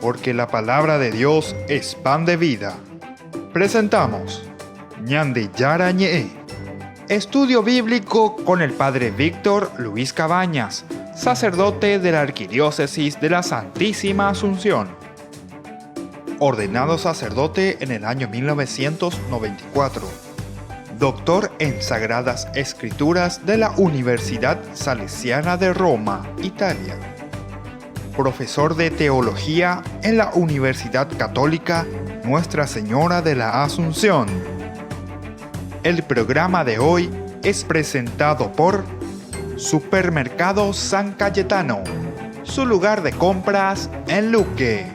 porque la palabra de Dios es pan de vida. Presentamos Ñande Yara Ñe, estudio bíblico con el Padre Víctor Luis Cabañas, sacerdote de la Arquidiócesis de la Santísima Asunción. Ordenado sacerdote en el año 1994. Doctor en Sagradas Escrituras de la Universidad Salesiana de Roma, Italia. Profesor de Teología en la Universidad Católica Nuestra Señora de la Asunción. El programa de hoy es presentado por Supermercado San Cayetano, su lugar de compras en Luque.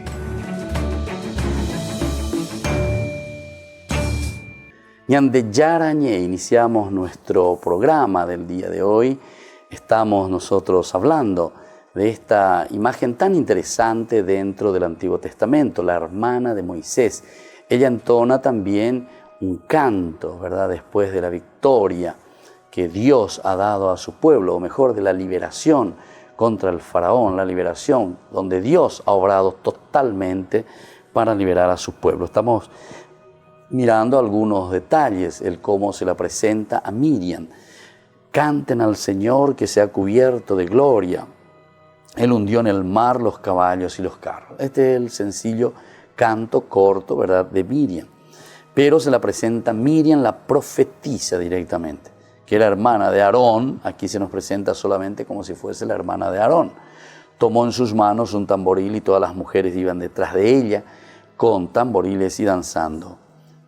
Ñande Yarañe, iniciamos nuestro programa del día de hoy. Estamos nosotros hablando de esta imagen tan interesante dentro del Antiguo Testamento, la hermana de Moisés. Ella entona también un canto, ¿verdad?, después de la victoria que Dios ha dado a su pueblo, o mejor, de la liberación contra el faraón, la liberación donde Dios ha obrado totalmente para liberar a su pueblo. Estamos mirando algunos detalles, el cómo se la presenta a Miriam. Canten al Señor que se ha cubierto de gloria. Él hundió en el mar los caballos y los carros. Este es el sencillo canto corto, ¿verdad?, de Miriam. Pero se la presenta Miriam, la profetisa directamente, que era hermana de Aarón. Aquí se nos presenta solamente como si fuese la hermana de Aarón. Tomó en sus manos un tamboril y todas las mujeres iban detrás de ella con tamboriles y danzando.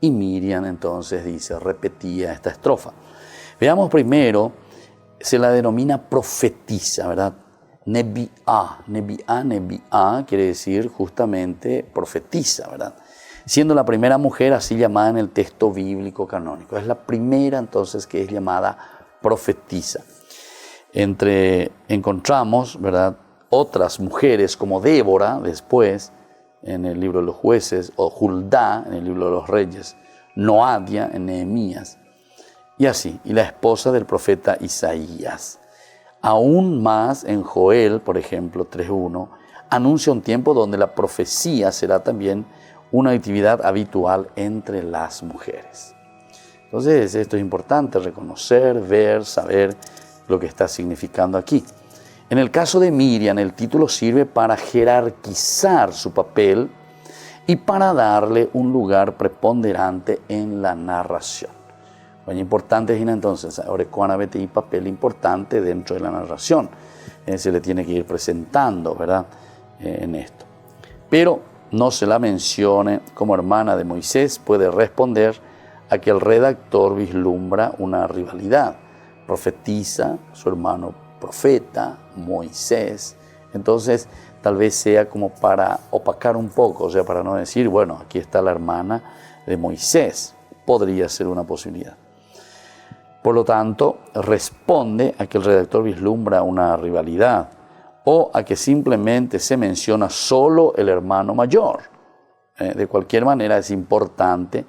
Y Miriam entonces dice, repetía esta estrofa. Veamos primero, se la denomina profetisa, ¿verdad? Nebiá quiere decir justamente profetisa, ¿verdad? Siendo la primera mujer así llamada en el texto bíblico canónico. Es la primera entonces que es llamada profetisa. Encontramos, ¿verdad?, otras mujeres como Débora después, en el libro de los jueces, o Juldá en el libro de los reyes, Noadia en Nehemías, y así, y la esposa del profeta Isaías. Aún más en Joel, por ejemplo, 3.1, anuncia un tiempo donde la profecía será también una actividad habitual entre las mujeres. Entonces, esto es importante, reconocer, ver, saber lo que está significando aquí. En el caso de Miriam, el título sirve para jerarquizar su papel y para darle un lugar preponderante en la narración. Lo importante es entonces, ahora cuando vete un papel importante dentro de la narración, se le tiene que ir presentando, ¿verdad?, en esto. Pero no se la mencione como hermana de Moisés, puede responder a que el redactor vislumbra una rivalidad. Profetiza, su hermano profeta, Moisés. Entonces, tal vez sea como para opacar un poco, o sea, para no decir, bueno, aquí está la hermana de Moisés. Podría ser una posibilidad. Por lo tanto, responde a que el redactor vislumbra una rivalidad o a que simplemente se menciona solo el hermano mayor. De cualquier manera, es importante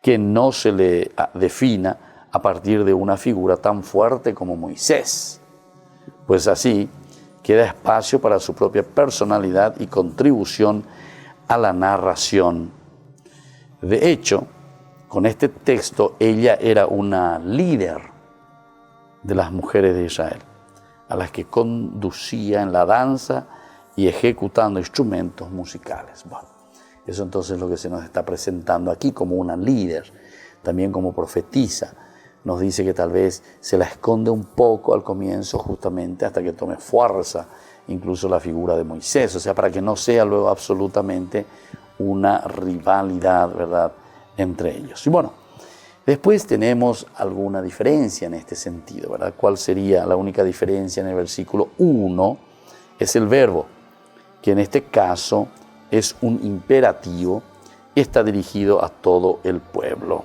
que no se le defina a partir de una figura tan fuerte como Moisés, pues así queda espacio para su propia personalidad y contribución a la narración. De hecho, con este texto, ella era una líder de las mujeres de Israel, a las que conducía en la danza y ejecutando instrumentos musicales. Bueno, eso entonces es lo que se nos está presentando aquí como una líder, también como profetisa. Nos dice que tal vez se la esconde un poco al comienzo, justamente hasta que tome fuerza incluso la figura de Moisés, o sea, para que no sea luego absolutamente una rivalidad, ¿verdad?, entre ellos. Y bueno, después tenemos alguna diferencia en este sentido, ¿verdad? ¿Cuál sería la única diferencia en el versículo 1? Es el verbo, que en este caso es un imperativo y está dirigido a todo el pueblo.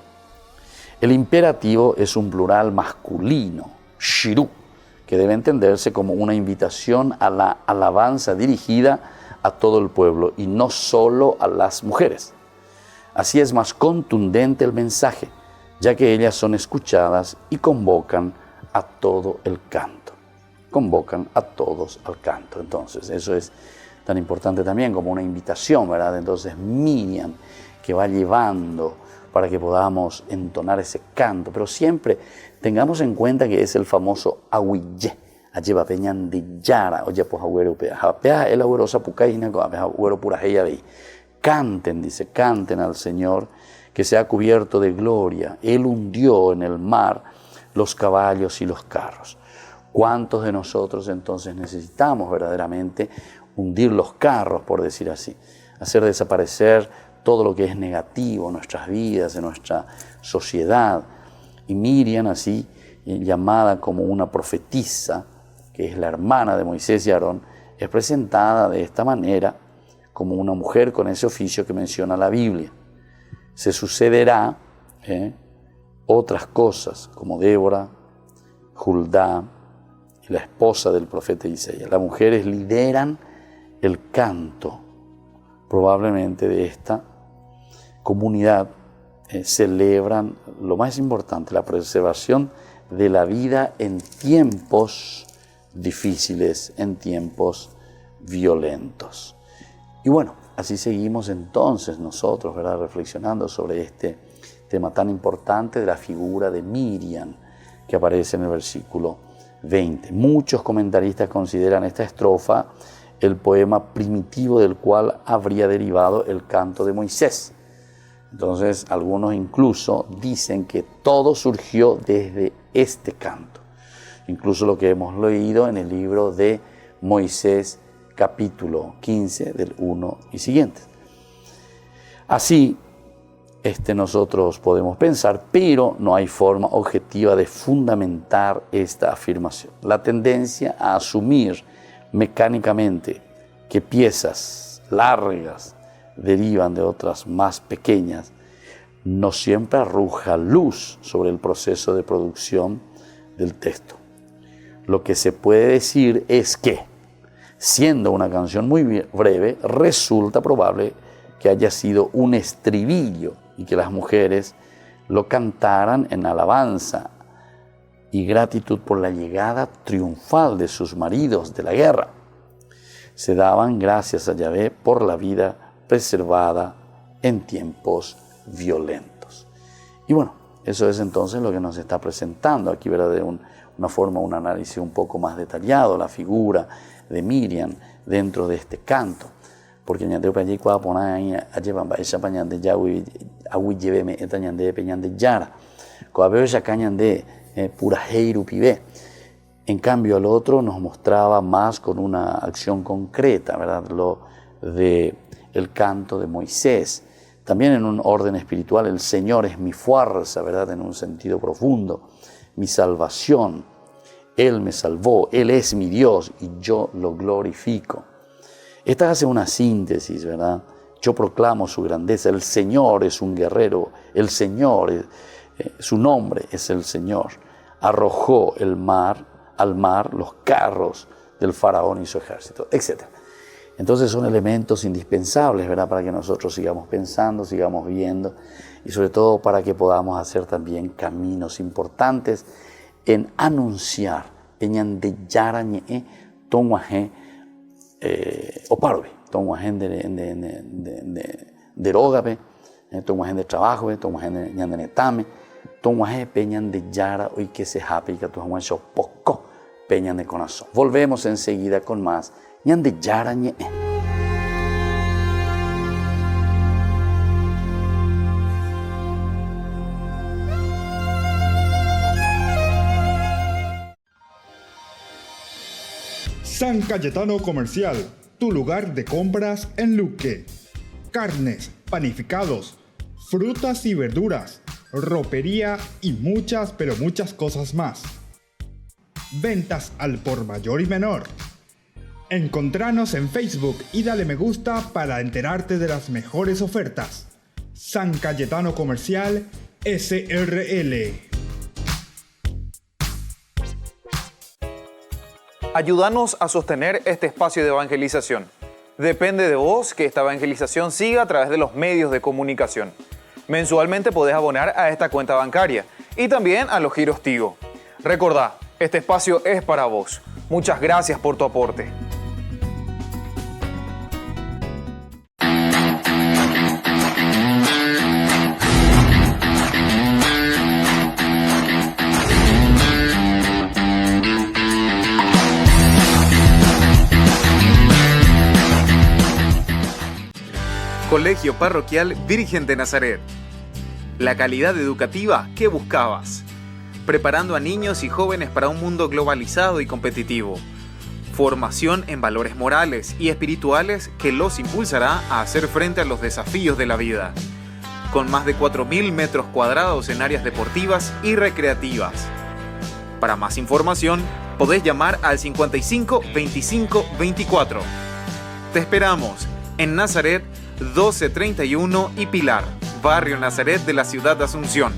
El imperativo es un plural masculino, shiru, que debe entenderse como una invitación a la alabanza dirigida a todo el pueblo y no solo a las mujeres. Así es más contundente el mensaje, ya que ellas son escuchadas y convocan a todo el canto. Convocan a todos al canto. Entonces, eso es tan importante también como una invitación, ¿verdad? Entonces Miriam, que va llevando para que podamos entonar ese canto, pero siempre tengamos en cuenta que es el famoso Awille, Ayeva Peñan de Yara, oye pues agüero pea, el agüero sapucaina, agüero pura vei. Canten, dice, canten al Señor, que se ha cubierto de gloria. Él hundió en el mar los caballos y los carros. ¿Cuántos de nosotros entonces necesitamos verdaderamente hundir los carros, por decir así? Hacer desaparecer todo lo que es negativo en nuestras vidas, en nuestra sociedad. Y Miriam, así llamada como una profetisa, que es la hermana de Moisés y Aarón, es presentada de esta manera como una mujer con ese oficio que menciona la Biblia. Se sucederá otras cosas, como Débora, Juldá, la esposa del profeta Isaías. Las mujeres lideran el canto, probablemente de esta comunidad, celebran lo más importante, la preservación de la vida en tiempos difíciles, en tiempos violentos. Y bueno, así seguimos entonces nosotros, ¿verdad?, reflexionando sobre este tema tan importante de la figura de Miriam que aparece en el versículo 20. Muchos comentaristas consideran esta estrofa el poema primitivo del cual habría derivado el canto de Moisés. Entonces, algunos incluso dicen que todo surgió desde este canto. Incluso lo que hemos leído en el libro de Moisés, capítulo 15, del 1 y siguientes. Así, nosotros podemos pensar, pero no hay forma objetiva de fundamentar esta afirmación. La tendencia a asumir mecánicamente que piezas largas derivan de otras más pequeñas no siempre arroja luz sobre el proceso de producción del texto. Lo que se puede decir es que, siendo una canción muy breve, resulta probable que haya sido un estribillo y que las mujeres lo cantaran en alabanza y gratitud por la llegada triunfal de sus maridos de la guerra. Se daban gracias a Yahvé por la vida preservada en tiempos violentos. Y bueno, eso es entonces lo que nos está presentando aquí, ¿verdad?, de una forma, un análisis un poco más detallado, la figura de Miriam dentro de este canto. Porque ñande pañi kwa pona a llevan ba esa pañande ya awi lleveme esta ñande peñande yara. Kwa veo esa cañande pura heiru pibe. En cambio al otro nos mostraba más con una acción concreta, ¿verdad?, lo de el canto de Moisés. También en un orden espiritual, el Señor es mi fuerza, ¿verdad?, en un sentido profundo, mi salvación. Él me salvó, Él es mi Dios y yo lo glorifico. Esta hace una síntesis, ¿verdad? Yo proclamo su grandeza. El Señor es un guerrero. El Señor, su nombre es el Señor. Arrojó al mar los carros del faraón y su ejército, etc. Entonces son elementos indispensables, ¿verdad?, para que nosotros sigamos pensando, sigamos viendo y sobre todo para que podamos hacer también caminos importantes en anunciar peñan de yarañe tonguaje oparve, tonguaje de rogape, tonguaje de trabajo, tonguaje de ñandenetame, tonguaje peñan de yara hoy que se jape y que tu juancho poco peñan de corazón. Volvemos enseguida con más ñan de yarañe. San Cayetano Comercial, tu lugar de compras en Luque. Carnes, panificados, frutas y verduras, ropería y muchas, pero muchas cosas más. Ventas al por mayor y menor. Encontranos en Facebook y dale me gusta para enterarte de las mejores ofertas. San Cayetano Comercial, SRL. Ayúdanos a sostener este espacio de evangelización. Depende de vos que esta evangelización siga a través de los medios de comunicación. Mensualmente podés abonar a esta cuenta bancaria y también a los giros Tigo. Recordá, este espacio es para vos. Muchas gracias por tu aporte. Colegio Parroquial Virgen de Nazaret. La calidad educativa que buscabas. Preparando a niños y jóvenes para un mundo globalizado y competitivo. Formación en valores morales y espirituales que los impulsará a hacer frente a los desafíos de la vida. Con más de 4.000 metros cuadrados en áreas deportivas y recreativas. Para más información, podés llamar al 55 25 24. Te esperamos en Nazaret 1231 y Pilar, barrio Nazaret de la ciudad de Asunción.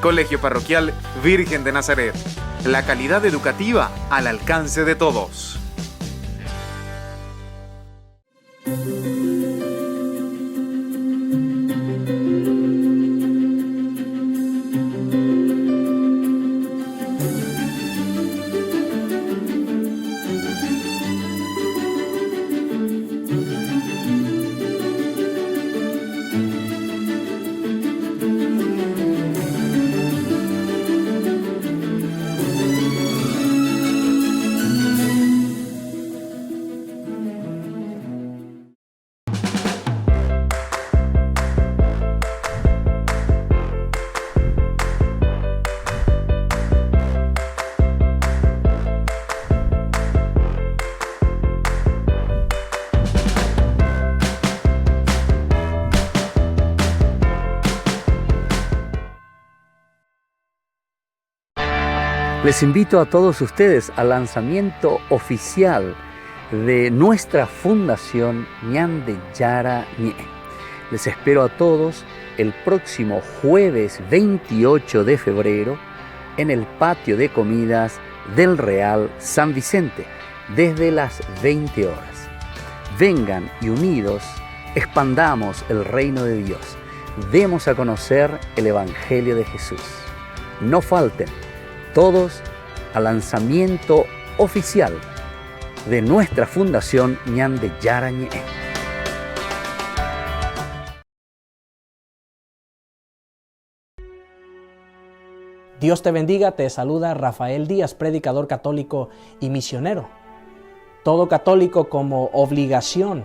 Colegio Parroquial Virgen de Nazaret. La calidad educativa al alcance de todos. Les invito a todos ustedes al lanzamiento oficial de nuestra fundación Ñande Yara Ñe. Les espero a todos el próximo jueves 28 de febrero en el patio de comidas del Real San Vicente desde las 20 horas. Vengan y unidos expandamos el reino de Dios. Demos a conocer el Evangelio de Jesús. No falten todos al lanzamiento oficial de nuestra fundación Ñande Yara Ñe. Dios te bendiga, te saluda Rafael Díaz, predicador católico y misionero. Todo católico como obligación,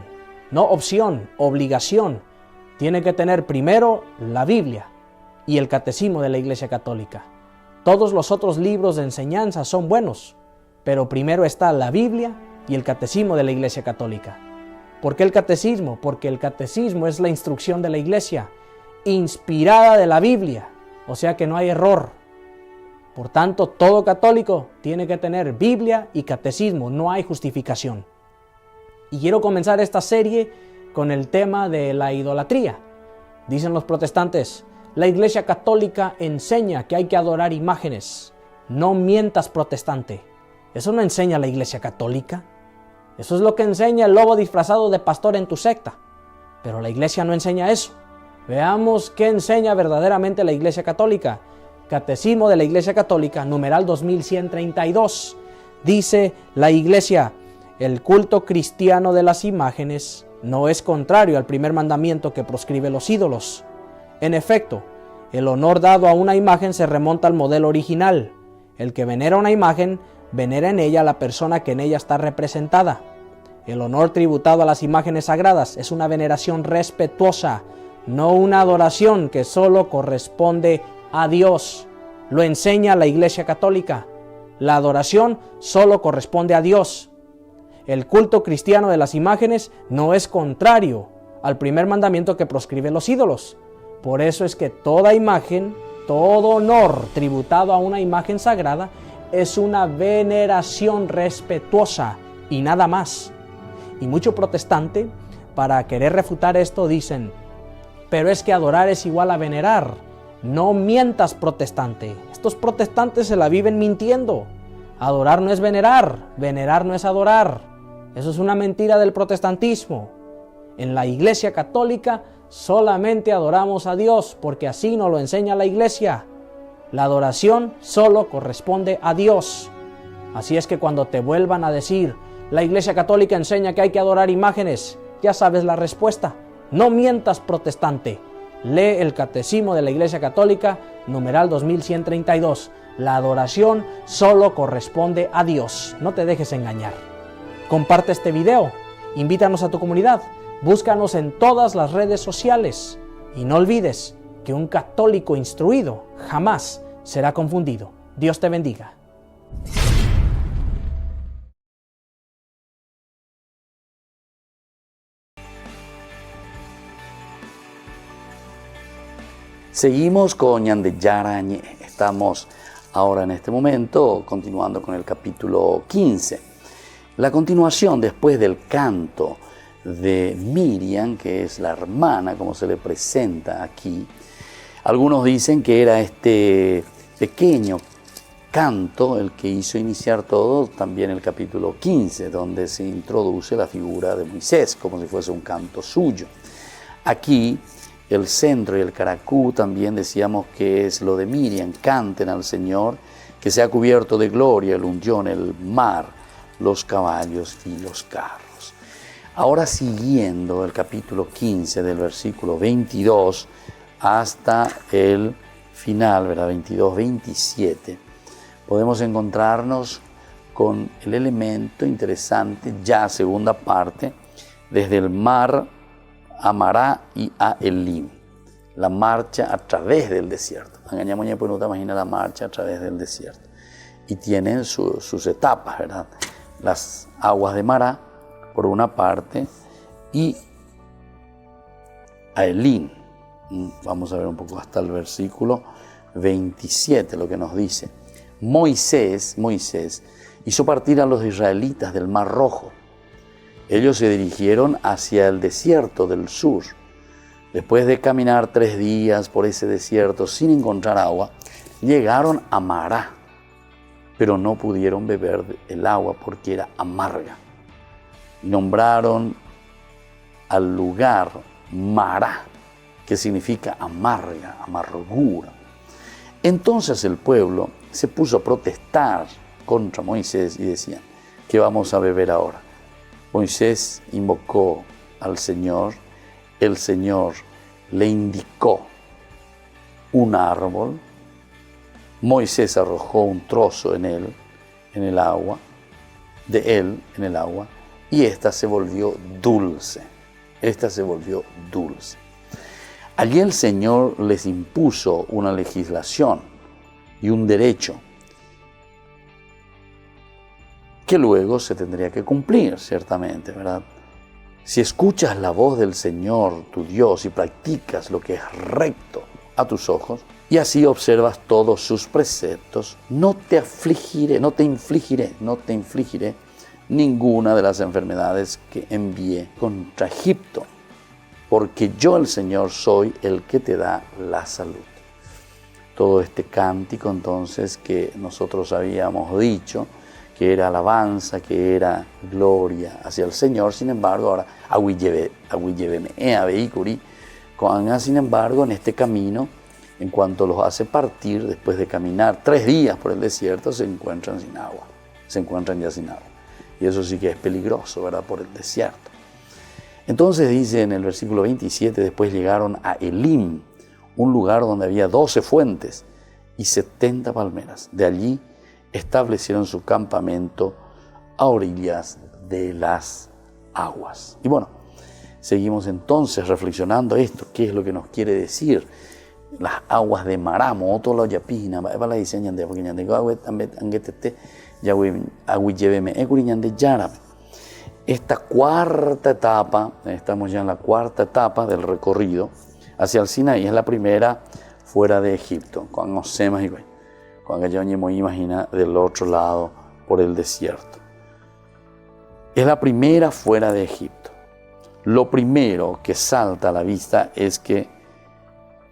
no opción, obligación, tiene que tener primero la Biblia y el Catecismo de la Iglesia Católica. Todos los otros libros de enseñanza son buenos, pero primero está la Biblia y el Catecismo de la Iglesia Católica. ¿Por qué el Catecismo? Porque el Catecismo es la instrucción de la Iglesia, inspirada de la Biblia, o sea que no hay error. Por tanto, todo católico tiene que tener Biblia y Catecismo, no hay justificación. Y quiero comenzar esta serie con el tema de la idolatría. Dicen los protestantes: la Iglesia Católica enseña que hay que adorar imágenes. No mientas, protestante. Eso no enseña la Iglesia Católica. Eso es lo que enseña el lobo disfrazado de pastor en tu secta. Pero la Iglesia no enseña eso. Veamos qué enseña verdaderamente la Iglesia Católica. Catecismo de la Iglesia Católica, numeral 2132. Dice la Iglesia: el culto cristiano de las imágenes no es contrario al primer mandamiento que proscribe los ídolos. En efecto, el honor dado a una imagen se remonta al modelo original. El que venera una imagen, venera en ella a la persona que en ella está representada. El honor tributado a las imágenes sagradas es una veneración respetuosa, no una adoración que solo corresponde a Dios. Lo enseña la Iglesia Católica. La adoración solo corresponde a Dios. El culto cristiano de las imágenes no es contrario al primer mandamiento que proscribe los ídolos. Por eso es que toda imagen, todo honor tributado a una imagen sagrada es una veneración respetuosa y nada más. Y mucho protestante, para querer refutar esto, dicen: pero es que adorar es igual a venerar. No mientas, protestante. Estos protestantes se la viven mintiendo. Adorar no es venerar no es adorar. Eso es una mentira del protestantismo. En la Iglesia Católica solamente adoramos a Dios, porque así nos lo enseña la Iglesia. La adoración solo corresponde a Dios. Así es que cuando te vuelvan a decir: la Iglesia Católica enseña que hay que adorar imágenes, ya sabes la respuesta. No mientas, protestante. Lee el Catecismo de la Iglesia Católica, numeral 2132. La adoración solo corresponde a Dios. No te dejes engañar. Comparte este video. Invítanos a tu comunidad. Búscanos en todas las redes sociales y no olvides que un católico instruido jamás será confundido. Dios te bendiga. Seguimos con Ñandeyara Ñe. Estamos ahora en este momento continuando con el capítulo 15. La continuación después del canto de Miriam, que es la hermana, como se le presenta aquí. Algunos dicen que era este pequeño canto el que hizo iniciar todo, también el capítulo 15, donde se introduce la figura de Moisés, como si fuese un canto suyo. Aquí el centro y el caracú también decíamos que es lo de Miriam: canten al Señor, que se ha cubierto de gloria, el ungió en el mar, los caballos y los carros. Ahora siguiendo el capítulo 15 del versículo 22 hasta el final, ¿verdad? 22-27, podemos encontrarnos con el elemento interesante, ya segunda parte, desde el mar a Mará y a Elim, la marcha a través del desierto. Engañamos, pues no te imaginas la marcha a través del desierto. Y tienen sus etapas, ¿verdad? Las aguas de Mará, por una parte, y a Elim. Vamos a ver un poco hasta el versículo 27, lo que nos dice. Moisés hizo partir a los israelitas del Mar Rojo. Ellos se dirigieron hacia el desierto del sur. Después de caminar 3 días por ese desierto sin encontrar agua, llegaron a Mará, pero no pudieron beber el agua porque era amarga. Nombraron al lugar Mará, que significa amarga, amargura. Entonces el pueblo se puso a protestar contra Moisés y decían: ¿qué vamos a beber ahora? Moisés invocó al Señor, el Señor le indicó un árbol, Moisés arrojó un trozo en el agua, y ésta se volvió dulce. Allí el Señor les impuso una legislación y un derecho que luego se tendría que cumplir, ciertamente, ¿verdad? Si escuchas la voz del Señor, tu Dios, y practicas lo que es recto a tus ojos, y así observas todos sus preceptos, no te infligiré ninguna de las enfermedades que envié contra Egipto, porque yo, el Señor, soy el que te da la salud. Todo este cántico, entonces, que nosotros habíamos dicho, que era alabanza, que era gloria hacia el Señor. Sin embargo, ahora, sin embargo, en este camino, en cuanto los hace partir, después de caminar 3 días por el desierto, se encuentran ya sin agua. Y eso sí que es peligroso, ¿verdad?, por el desierto. Entonces dice en el versículo 27, después llegaron a Elim, un lugar donde había 12 fuentes y 70 palmeras. De allí establecieron su campamento a orillas de las aguas. Y bueno, seguimos entonces reflexionando esto, qué es lo que nos quiere decir las aguas de Mará. Esta cuarta etapa, estamos ya en la cuarta etapa del recorrido hacia el Sinaí, es la primera fuera de Egipto, cuando yo me imagino del otro lado por el desierto. Es la primera fuera de Egipto. Lo primero que salta a la vista es que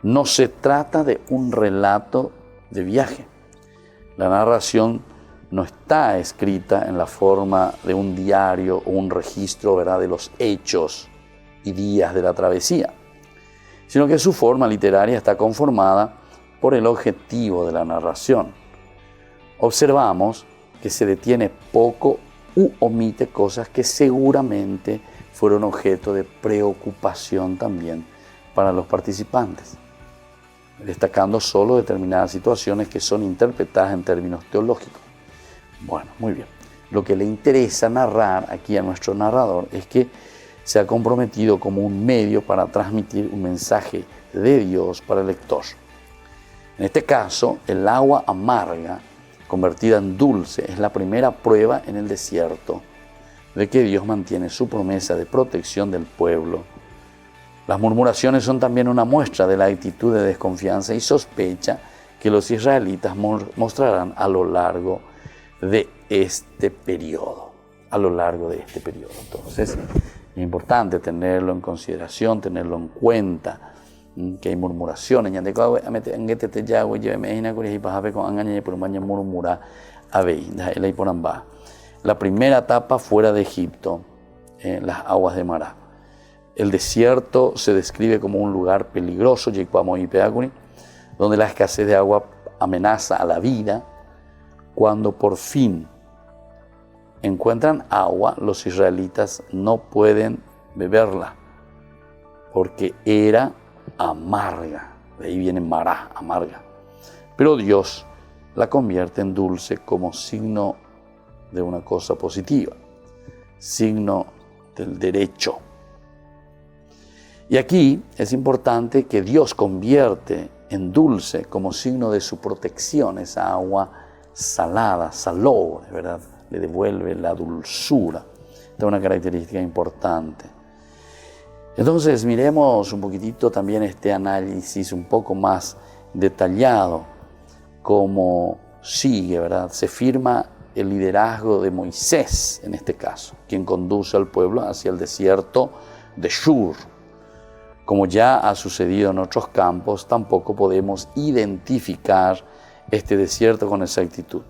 no se trata de un relato de viaje. La narración no está escrita en la forma de un diario o un registro, ¿verdad?, de los hechos y días de la travesía, sino que su forma literaria está conformada por el objetivo de la narración. Observamos que se detiene poco u omite cosas que seguramente fueron objeto de preocupación también para los participantes, destacando solo determinadas situaciones que son interpretadas en términos teológicos. Bueno, muy bien. Lo que le interesa narrar aquí a nuestro narrador es que se ha comprometido como un medio para transmitir un mensaje de Dios para el lector. En este caso, el agua amarga, convertida en dulce, es la primera prueba en el desierto de que Dios mantiene su promesa de protección del pueblo. Las murmuraciones son también una muestra de la actitud de desconfianza y sospecha que los israelitas mostrarán a lo largo de este periodo. Entonces, es importante tenerlo en consideración, tenerlo en cuenta, que hay murmuraciones. La primera etapa fuera de Egipto, las aguas de Mará. El desierto se describe como un lugar peligroso, donde la escasez de agua amenaza a la vida. Cuando por fin encuentran agua, los israelitas no pueden beberla, porque era amarga. De ahí viene Mará, amarga. Pero Dios la convierte en dulce como signo de una cosa positiva, signo del derecho. Y aquí es importante que Dios convierte en dulce como signo de su protección esa agua salada, salobre, ¿verdad? Le devuelve la dulzura. Esta es una característica importante. Entonces miremos un poquitito también este análisis un poco más detallado, cómo sigue, ¿verdad? Se firma el liderazgo de Moisés en este caso, quien conduce al pueblo hacia el desierto de Shur. Como ya ha sucedido en otros campos, tampoco podemos identificar este desierto con exactitud.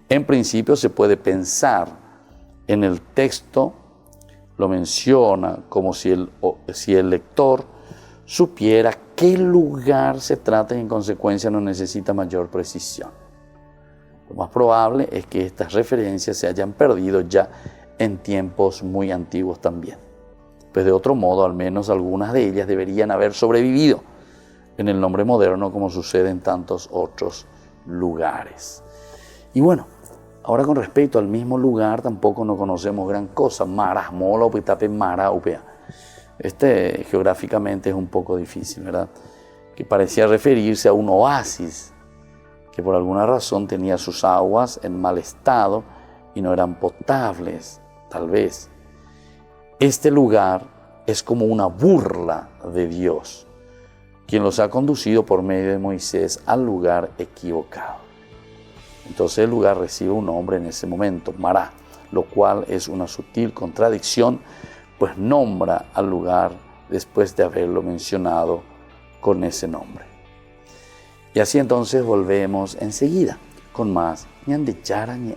En principio se puede pensar en el texto, lo menciona como si el lector supiera qué lugar se trata y en consecuencia no necesita mayor precisión. Lo más probable es que estas referencias se hayan perdido ya en tiempos muy antiguos también. Pues de otro modo, al menos algunas de ellas deberían haber sobrevivido en el nombre moderno, como sucede en tantos otros lugares. Y bueno, ahora con respecto al mismo lugar, tampoco no conocemos gran cosa. Mará, Mola, Upitape, Mará, Upea. Geográficamente es un poco difícil, ¿verdad? Que parecía referirse a un oasis que por alguna razón tenía sus aguas en mal estado y no eran potables, tal vez. Este lugar es como una burla de Dios, quien los ha conducido por medio de Moisés al lugar equivocado. Entonces el lugar recibe un nombre en ese momento, Mará, lo cual es una sutil contradicción, pues nombra al lugar después de haberlo mencionado con ese nombre. Y así entonces volvemos enseguida con más Ñande Charañé.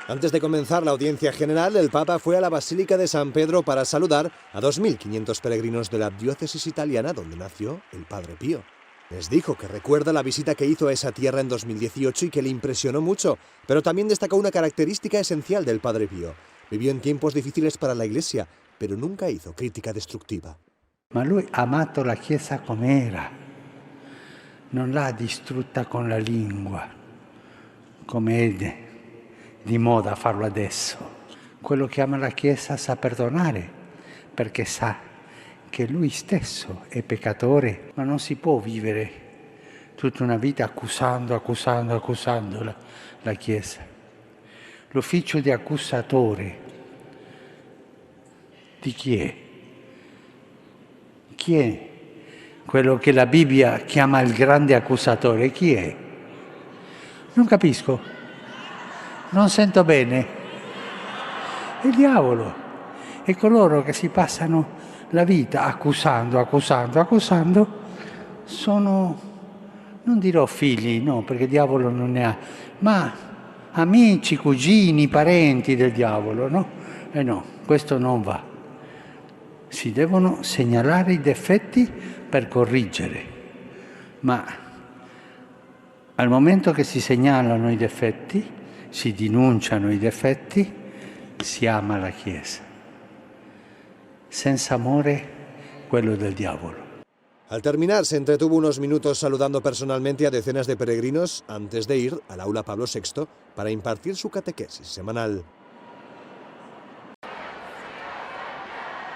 Antes de comenzar la audiencia general, el Papa fue a la Basílica de San Pedro para saludar a 2.500 peregrinos de la diócesis italiana donde nació el Padre Pío. Les dijo que recuerda la visita que hizo a esa tierra en 2018 y que le impresionó mucho, pero también destacó una característica esencial del Padre Pío. Vivió en tiempos difíciles para la Iglesia, pero nunca hizo crítica destructiva. Ma lui ha amato la Chiesa com'era, non l'ha distrutta con la lingua, come è di moda farlo adesso. Quello che ama la Chiesa sa perdonare, perché sa che lui stesso è peccatore, ma non si può vivere tutta una vita accusando la Chiesa. L'ufficio di accusatore di chi è? Chi è quello che la Bibbia chiama il grande accusatore? Chi è? Non capisco. Non sento bene. Il diavolo e coloro che si passano la vita accusando, sono, non dirò figli, no, perché il diavolo non ne ha, ma amici, cugini, parenti del diavolo, no? E no, questo non va. Si devono segnalare i difetti per correggere, ma al momento che si segnalano i difetti, si denunciano i difetti, si ama la Chiesa. Senza amore, quello del diavolo. Al terminar, se entretuvo unos minutos saludando personalmente a decenas de peregrinos antes de ir al aula Pablo VI para impartir su catequesis semanal.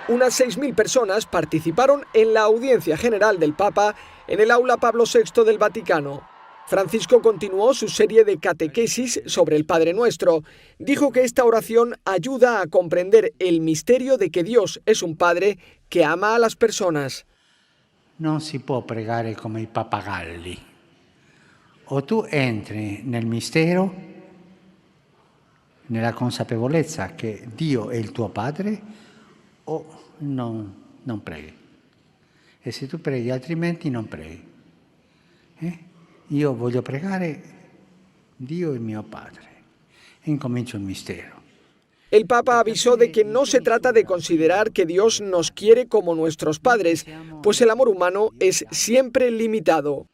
Unas 6.000 personas participaron en la audiencia general del Papa en el aula Pablo VI del Vaticano. Francisco continuó su serie de catequesis sobre el Padre Nuestro. Dijo que esta oración ayuda a comprender el misterio de que Dios es un Padre que ama a las personas. Non si può pregare come i pappagalli. O tu entri nel mistero, nella consapevolezza che Dio è il tuo Padre, o non preghi. E se tu preghi, altrimenti non preghi. Io voglio pregare Dio il mio Padre. E incomincio il mistero. El Papa avisó de que no se trata de considerar que Dios nos quiere como nuestros padres, pues el amor humano es siempre limitado.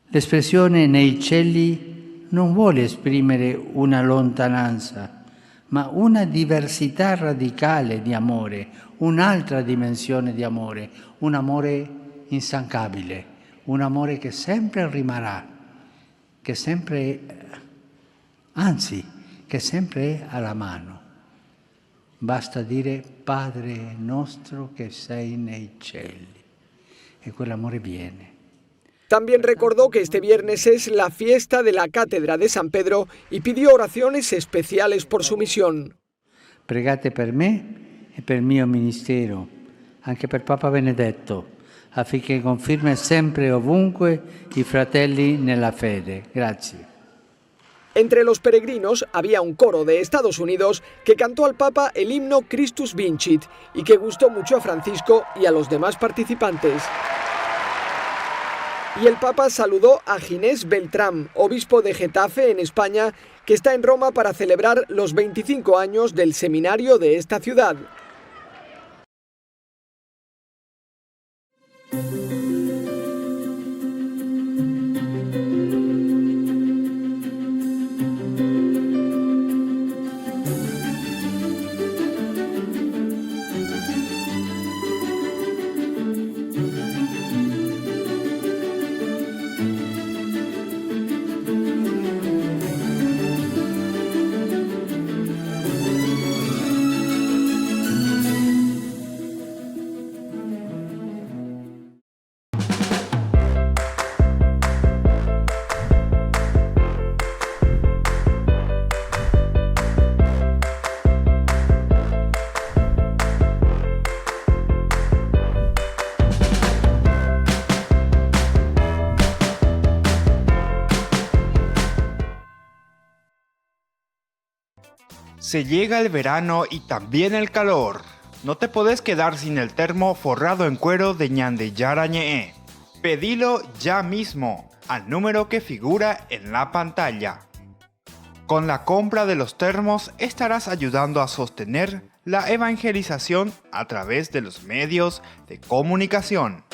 L'espressione nei cieli non vuole esprimere una lontananza, ma una diversità radicale di amore, un'altra dimensione di amore, un amore instancabile, un amore che sempre rimarrà, che sempre, anzi, che sempre è alla mano. Basta dire Padre nostro che sei nei cieli, e quell'amore viene. También recordó que este viernes es la fiesta de la Cátedra de San Pedro y pidió oraciones especiales por su misión. Pregate per me e per il mio ministero, anche per Papa Benedetto, affinché confermi sempre e ovunque i fratelli nella fede. Grazie. Entre los peregrinos había un coro de Estados Unidos que cantó al Papa el himno Christus Vincit y que gustó mucho a Francisco y a los demás participantes. Y el Papa saludó a Ginés Beltrán, obispo de Getafe en España, que está en Roma para celebrar los 25 años del seminario de esta ciudad. Se llega el verano y también el calor. No te podés quedar sin el termo forrado en cuero de Ñandeyara Ñe'e. Pedilo ya mismo al número que figura en la pantalla. Con la compra de los termos estarás ayudando a sostener la evangelización a través de los medios de comunicación.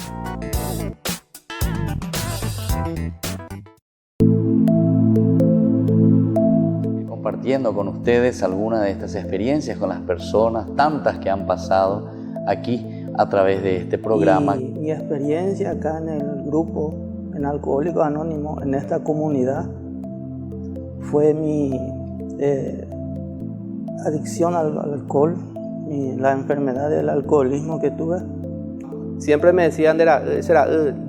Compartiendo con ustedes algunas de estas experiencias con las personas, tantas que han pasado aquí a través de este programa. Y mi experiencia acá en el grupo, en Alcohólicos Anónimos, en esta comunidad, fue mi adicción al alcohol, la enfermedad del alcoholismo que tuve. Siempre me decían,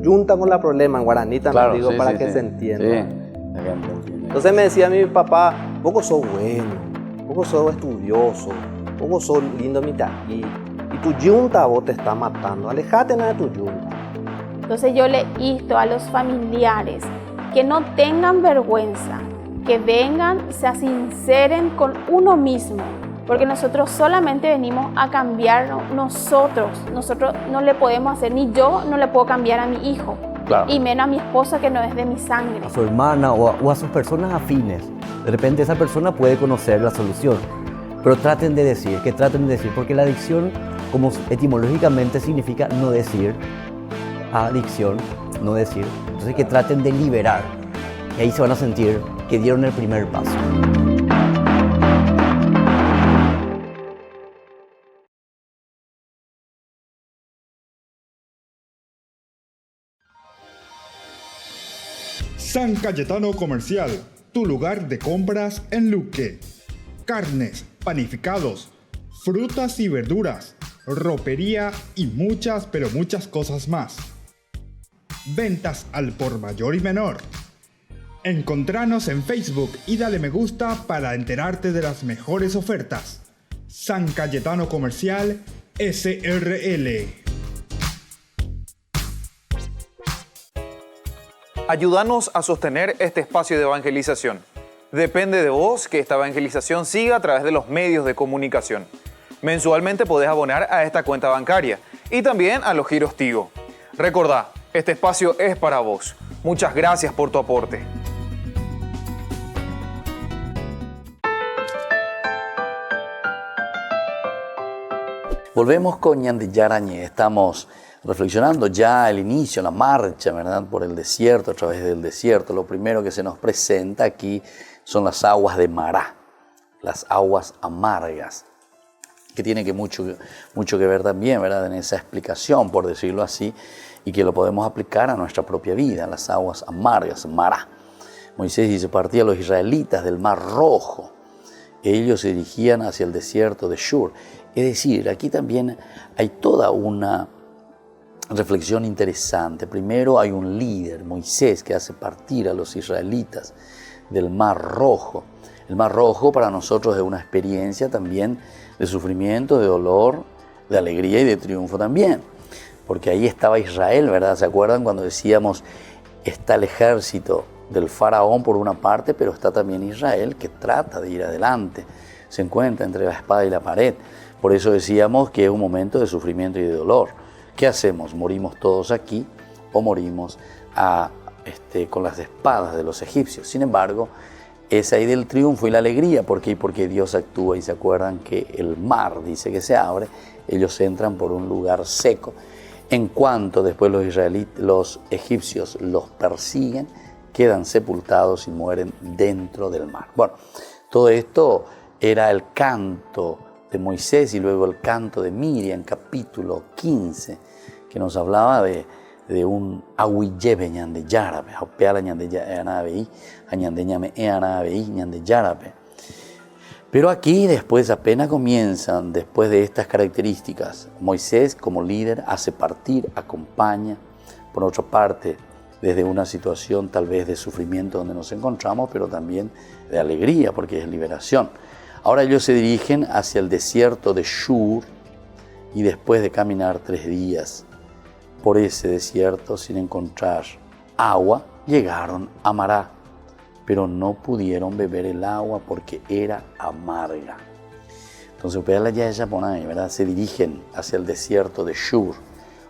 junta con la problema en guaraní también, Claro, digo, sí, para sí, que sí. se entienda. Sí, la gente entiende. Entonces me decía mi papá, poco sos bueno, poco sos estudioso, poco sos lindo mitaquí, y tu yunta vos te está matando, alejate nada de tu yunta. Entonces yo le insto a los familiares que no tengan vergüenza, que vengan, se sinceren con uno mismo, porque nosotros solamente venimos a cambiar nosotros no le podemos hacer, ni yo no le puedo cambiar a mi hijo. Claro. Y menos a mi esposa que no es de mi sangre. A su hermana o a sus personas afines. De repente esa persona puede conocer la solución. Pero traten de decir, porque la adicción, como etimológicamente significa no decir, adicción, no decir. Entonces que traten de liberar. Y ahí se van a sentir que dieron el primer paso. San Cayetano Comercial, tu lugar de compras en Luque. Carnes, panificados, frutas y verduras, ropería y muchas, pero muchas cosas más. Ventas al por mayor y menor. Encontranos en Facebook y dale me gusta para enterarte de las mejores ofertas. San Cayetano Comercial SRL. Ayúdanos a sostener este espacio de evangelización. Depende de vos que esta evangelización siga a través de los medios de comunicación. Mensualmente podés abonar a esta cuenta bancaria y también a los giros Tigo. Recordá, este espacio es para vos. Muchas gracias por tu aporte. Volvemos con Ñande Yarañe. Estamos reflexionando ya el inicio, la marcha, ¿verdad?, por el desierto, a través del desierto. Lo primero que se nos presenta aquí son las aguas de Mará, las aguas amargas, que tiene mucho que ver también, ¿verdad?, en esa explicación, por decirlo así, y que lo podemos aplicar a nuestra propia vida, las aguas amargas, Mará. Moisés dice, partían los israelitas del Mar Rojo. Ellos se dirigían hacia el desierto de Shur. Es decir, aquí también hay toda una reflexión interesante. Primero hay un líder, Moisés, que hace partir a los israelitas del Mar Rojo. El Mar Rojo para nosotros es una experiencia también de sufrimiento, de dolor, de alegría y de triunfo también. Porque ahí estaba Israel, ¿verdad? ¿Se acuerdan cuando decíamos, está el ejército del faraón por una parte, pero está también Israel que trata de ir adelante? Se encuentra entre la espada y la pared. Por eso decíamos que es un momento de sufrimiento y de dolor. ¿Qué hacemos? ¿Morimos todos aquí o morimos con las espadas de los egipcios? Sin embargo, es ahí del triunfo y la alegría. ¿Por qué? Porque Dios actúa y se acuerdan que el mar dice que se abre, ellos entran por un lugar seco. En cuanto después los egipcios los persiguen, quedan sepultados y mueren dentro del mar. Bueno, todo esto era el canto de Moisés y luego el canto de Miriam, capítulo 15, que nos hablaba de un ahuillebe ñande yarabe, aupeala ñande yarabe, añande ñame earabe, ñande yarabe. Pero aquí después apenas comienzan, después de estas características, Moisés como líder hace partir, acompaña, por otra parte, desde una situación tal vez de sufrimiento donde nos encontramos, pero también de alegría, porque es liberación. Ahora ellos se dirigen hacia el desierto de Shur y después de caminar 3 días por ese desierto sin encontrar agua, llegaron a Mará, pero no pudieron beber el agua porque era amarga. Entonces, ¿verdad?, se dirigen hacia el desierto de Shur.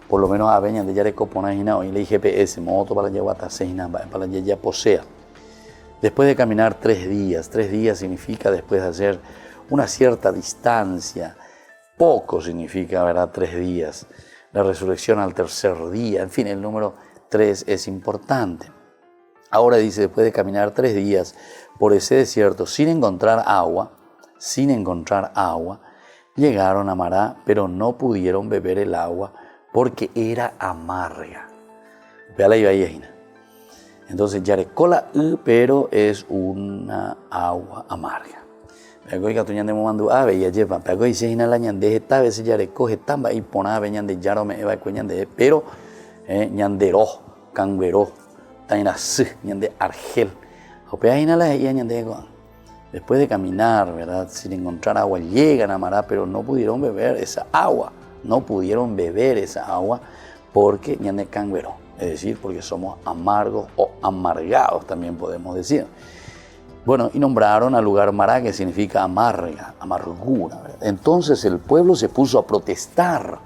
Por lo menos a Beñan de Yareco Ponajina y le GPS, moto para Yaguata Seina, para ya posea. Después de caminar 3 días significa después de hacer una cierta distancia, poco significa, ¿verdad?, 3 días. La resurrección al 3er día, en fin, el número 3 es importante. Ahora dice, después de caminar 3 días por ese desierto sin encontrar agua, llegaron a Mará, pero no pudieron beber el agua porque era amarga. Véala y vaya. Entonces, yarecola, pero es una agua amarga. Pero ñandero, canguero, ñande argel. Después de caminar, ¿verdad?, sin encontrar agua, llegan a Mará, pero no pudieron beber esa agua. Porque ñande canguero. Es decir, porque somos amargos o amargados, también podemos decir. Bueno, y nombraron al lugar Mará, que significa amarga, amargura, ¿verdad? Entonces el pueblo se puso a protestar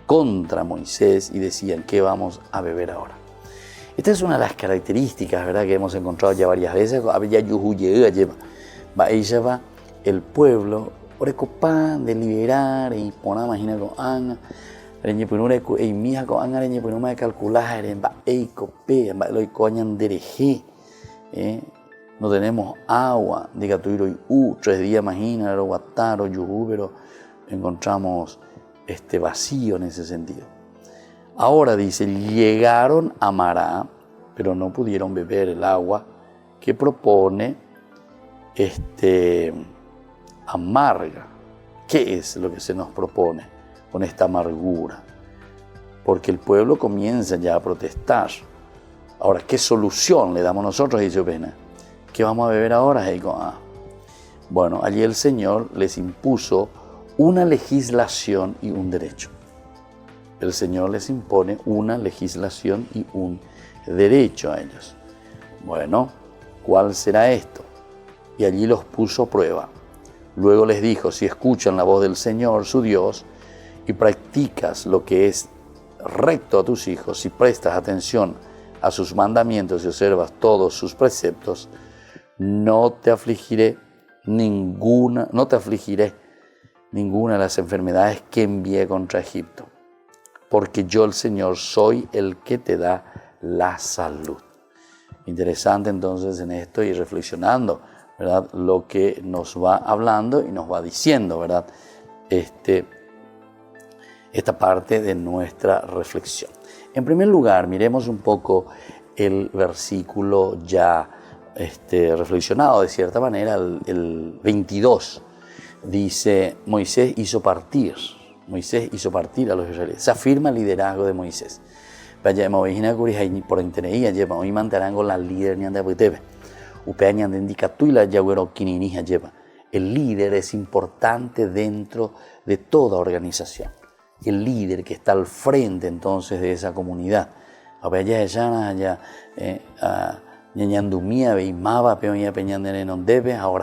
contra Moisés y decían, ¿qué vamos a beber ahora? Esta es una de las características, ¿verdad?, que hemos encontrado ya varias veces. El pueblo, orecopán, de liberar y poner, imagina con Ana. No tenemos agua, diga tu 3 días, imagina, pero encontramos vacío en ese sentido. Ahora dice, llegaron a Mará, pero no pudieron beber el agua que propone amarga. ¿Qué es lo que se nos propone con esta amargura? Porque el pueblo comienza ya a protestar. Ahora, ¿qué solución le damos nosotros? Dice Pena. ¿Qué vamos a beber ahora? Bueno, allí el Señor les impuso una legislación y un derecho. El Señor les impone una legislación y un derecho a ellos. Bueno, ¿cuál será esto? Y allí los puso a prueba. Luego les dijo, si escuchan la voz del Señor, su Dios, y practicas lo que es recto a tus hijos, si prestas atención a sus mandamientos y observas todos sus preceptos, no te afligiré ninguna de las enfermedades que envié contra Egipto, porque yo el Señor soy el que te da la salud. Interesante entonces en esto y reflexionando, ¿verdad? Lo que nos va hablando y nos va diciendo, ¿verdad? Esta parte de nuestra reflexión. En primer lugar, miremos un poco el versículo ya reflexionado de cierta manera, el 22. Dice, Moisés hizo partir a los israelíes. Se afirma el liderazgo de Moisés. Por internet, lleva hoy manterango la líder de Abutebe. El líder es importante dentro de toda organización. El líder que está al frente entonces de esa comunidad. Ahora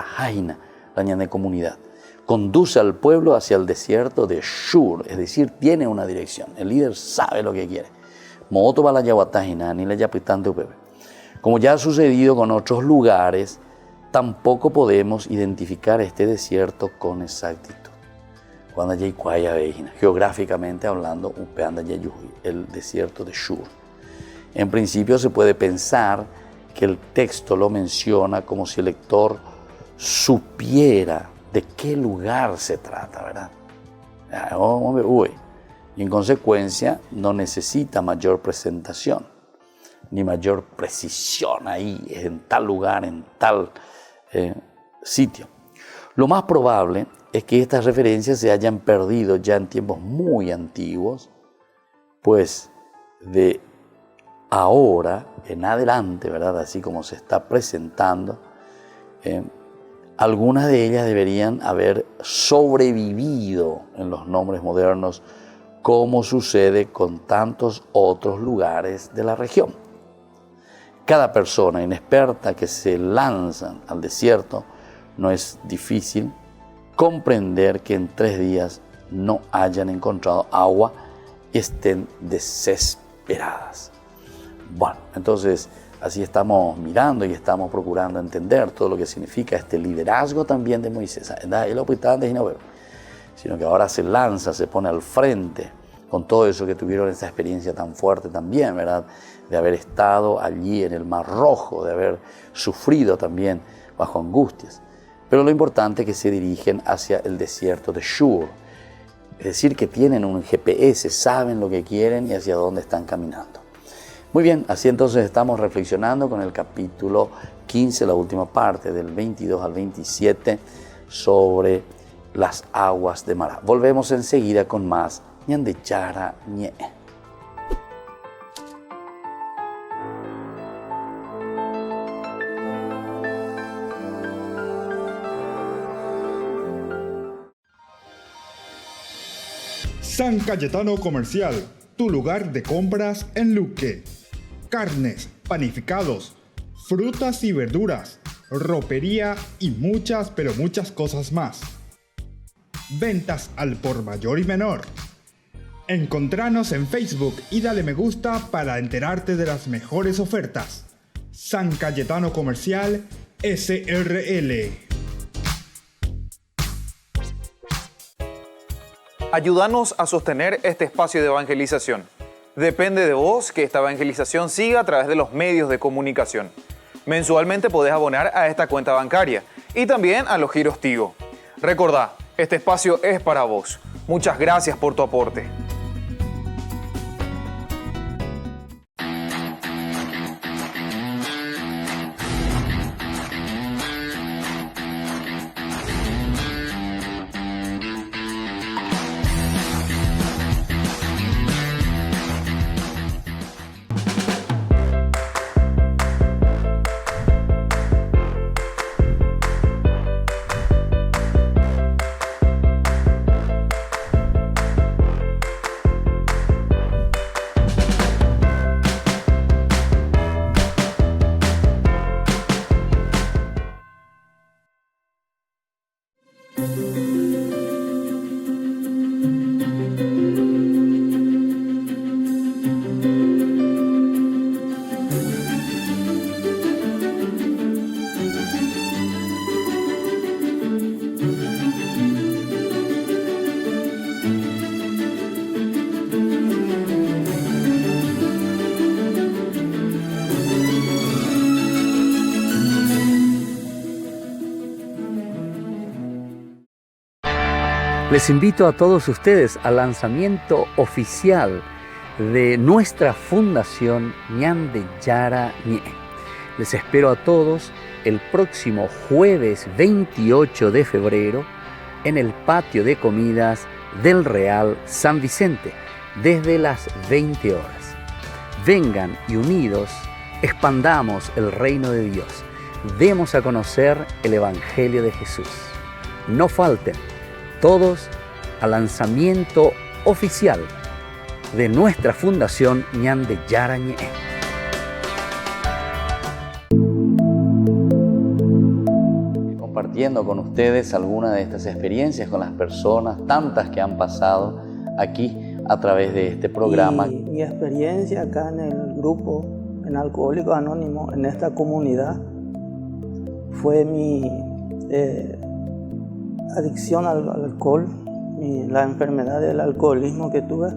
Jaina, la comunidad. Conduce al pueblo hacia el desierto de Shur, es decir, tiene una dirección. El líder sabe lo que quiere. Como ya ha sucedido con otros lugares, tampoco podemos identificar este desierto con exactitud. Geográficamente hablando, el desierto de Shur. En principio se puede pensar que el texto lo menciona como si el lector supiera de qué lugar se trata, ¿verdad? Y en consecuencia no necesita mayor presentación, ni mayor precisión ahí, en tal lugar, en tal sitio. Lo más probable es que estas referencias se hayan perdido ya en tiempos muy antiguos, pues de ahora en adelante, ¿verdad? Así como se está presentando, algunas de ellas deberían haber sobrevivido en los nombres modernos, como sucede con tantos otros lugares de la región. Cada persona inexperta que se lanza al desierto, no es difícil comprender que en 3 días no hayan encontrado agua y estén desesperadas. Bueno, entonces así estamos mirando y estamos procurando entender todo lo que significa este liderazgo también de Moisés. Sino que ahora se lanza, se pone al frente con todo eso que tuvieron esa experiencia tan fuerte también, ¿verdad? De haber estado allí en el Mar Rojo, de haber sufrido también bajo angustias. Pero lo importante es que se dirigen hacia el desierto de Shur. Es decir, que tienen un GPS, saben lo que quieren y hacia dónde están caminando. Muy bien, así entonces estamos reflexionando con el capítulo 15, la última parte, del 22 al 27, sobre las aguas de Mará. Volvemos enseguida con más Ñande Chara Ñe. San Cayetano Comercial, tu lugar de compras en Luque. Carnes, panificados, frutas y verduras, ropería y muchas, pero muchas cosas más. Ventas al por mayor y menor. Encontranos en Facebook y dale me gusta para enterarte de las mejores ofertas. San Cayetano Comercial SRL. Ayúdanos a sostener este espacio de evangelización. Depende de vos que esta evangelización siga a través de los medios de comunicación. Mensualmente podés abonar a esta cuenta bancaria y también a los giros Tigo. Recordá, este espacio es para vos. Muchas gracias por tu aporte. Les invito a todos ustedes al lanzamiento oficial de nuestra fundación Ñande Yara Ñe. Les espero a todos el próximo jueves 28 de febrero en el patio de comidas del Real San Vicente desde las 20 horas. Vengan y unidos expandamos el reino de Dios. Demos a conocer el Evangelio de Jesús. No falten todos al lanzamiento oficial de nuestra fundación Ñande Yara Ñe. Compartiendo con ustedes algunas de estas experiencias con las personas, tantas que han pasado aquí a través de este programa. Y mi experiencia acá en el grupo, en Alcohólicos Anónimos, en esta comunidad, fue mi adicción al alcohol, la enfermedad del alcoholismo que tuve.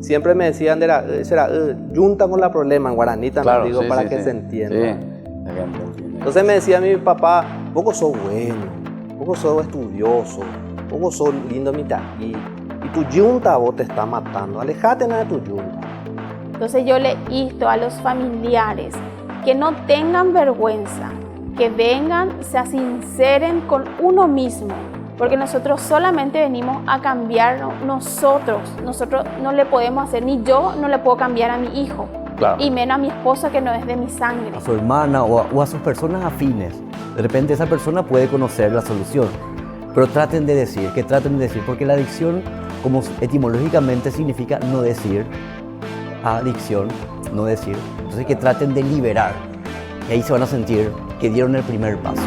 Siempre me decían, será junta con la problema, en guaraní también, Claro, digo, sí, para sí, que sí. se entienda. Sí. Entonces me decía mi papá, poco sos bueno, poco sos estudioso, poco sos lindo mitad. Y tu yunta vos te está matando, alejate nada de tu yunta. Entonces yo le insto a los familiares que no tengan vergüenza, que vengan, se sinceren con uno mismo, porque nosotros solamente venimos a cambiar nosotros no le podemos hacer, ni yo no le puedo cambiar a mi hijo, Claro. y menos a mi esposa que no es de mi sangre. A su hermana o a sus personas afines. De repente esa persona puede conocer la solución, pero traten de decir, porque la adicción, como etimológicamente significa no decir, adicción, no decir, entonces que traten de liberar, y ahí se van a sentir que dieron el primer paso.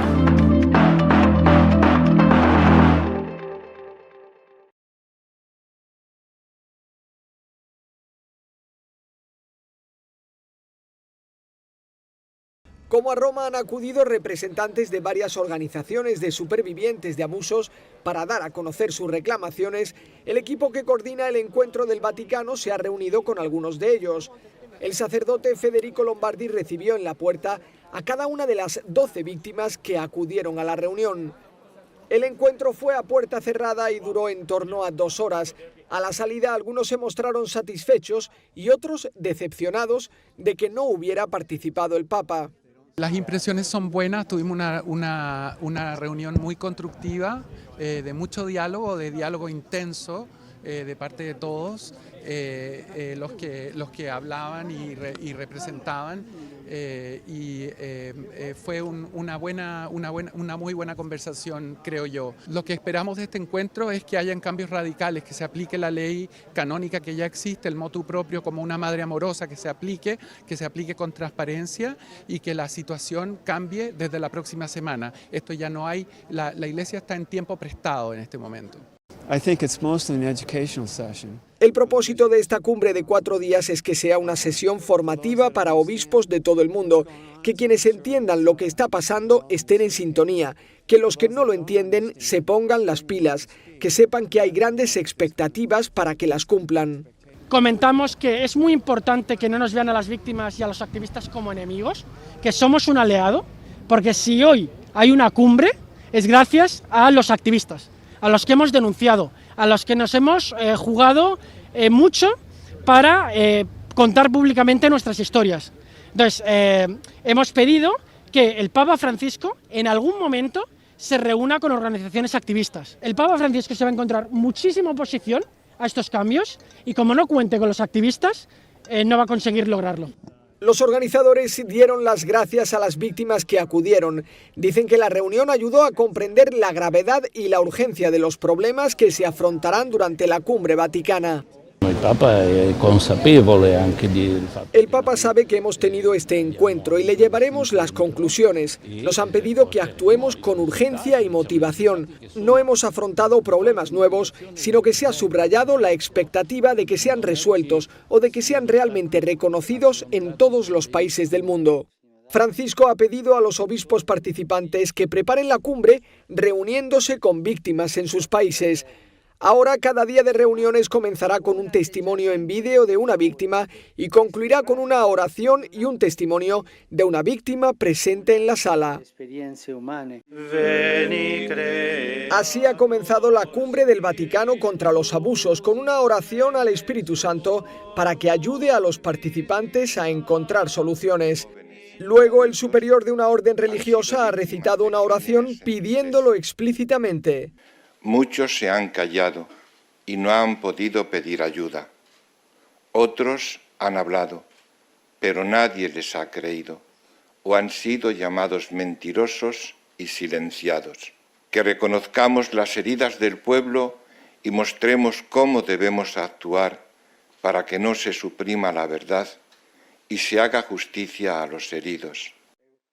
Como a Roma han acudido representantes de varias organizaciones de supervivientes de abusos para dar a conocer sus reclamaciones, el equipo que coordina el encuentro del Vaticano se ha reunido con algunos de ellos. El sacerdote Federico Lombardi recibió en la puerta a cada una de las 12 víctimas que acudieron a la reunión. El encuentro fue a puerta cerrada y duró en torno a 2 horas. A la salida algunos se mostraron satisfechos y otros decepcionados de que no hubiera participado el Papa. Las impresiones son buenas, tuvimos una reunión muy constructiva, de mucho diálogo, de diálogo intenso de parte de todos, los que hablaban y representaban, fue una muy buena conversación, creo yo. Lo que esperamos de este encuentro es que hayan cambios radicales, que se aplique la ley canónica que ya existe, el motu proprio como una madre amorosa, que se aplique con transparencia y que la situación cambie desde la próxima semana. Esto ya no hay, la Iglesia está en tiempo prestado en este momento. I think it's mostly an educational session. El propósito de esta cumbre de 4 días es que sea una sesión formativa para obispos de todo el mundo, que quienes entiendan lo que está pasando estén en sintonía, que los que no lo entienden se pongan las pilas, que sepan que hay grandes expectativas para que las cumplan. Comentamos que es muy importante que no nos vean a las víctimas y a los activistas como enemigos, que somos un aliado, porque si hoy hay una cumbre es gracias a los activistas, a los que hemos denunciado, a los que nos hemos jugado mucho para contar públicamente nuestras historias. Entonces, hemos pedido que el Papa Francisco en algún momento se reúna con organizaciones activistas. El Papa Francisco se va a encontrar muchísima oposición a estos cambios y como no cuente con los activistas, no va a conseguir lograrlo. Los organizadores dieron las gracias a las víctimas que acudieron. Dicen que la reunión ayudó a comprender la gravedad y la urgencia de los problemas que se afrontarán durante la cumbre vaticana. El Papa sabe que hemos tenido este encuentro y le llevaremos las conclusiones. Nos han pedido que actuemos con urgencia y motivación. No hemos afrontado problemas nuevos, sino que se ha subrayado la expectativa de que sean resueltos o de que sean realmente reconocidos en todos los países del mundo. Francisco ha pedido a los obispos participantes que preparen la cumbre reuniéndose con víctimas en sus países. Ahora cada día de reuniones comenzará con un testimonio en vídeo de una víctima y concluirá con una oración y un testimonio de una víctima presente en la sala. Así ha comenzado la cumbre del Vaticano contra los abusos, con una oración al Espíritu Santo para que ayude a los participantes a encontrar soluciones. Luego, el superior de una orden religiosa ha recitado una oración pidiéndolo explícitamente. Muchos se han callado y no han podido pedir ayuda. Otros han hablado, pero nadie les ha creído, o han sido llamados mentirosos y silenciados. Que reconozcamos las heridas del pueblo y mostremos cómo debemos actuar para que no se suprima la verdad y se haga justicia a los heridos.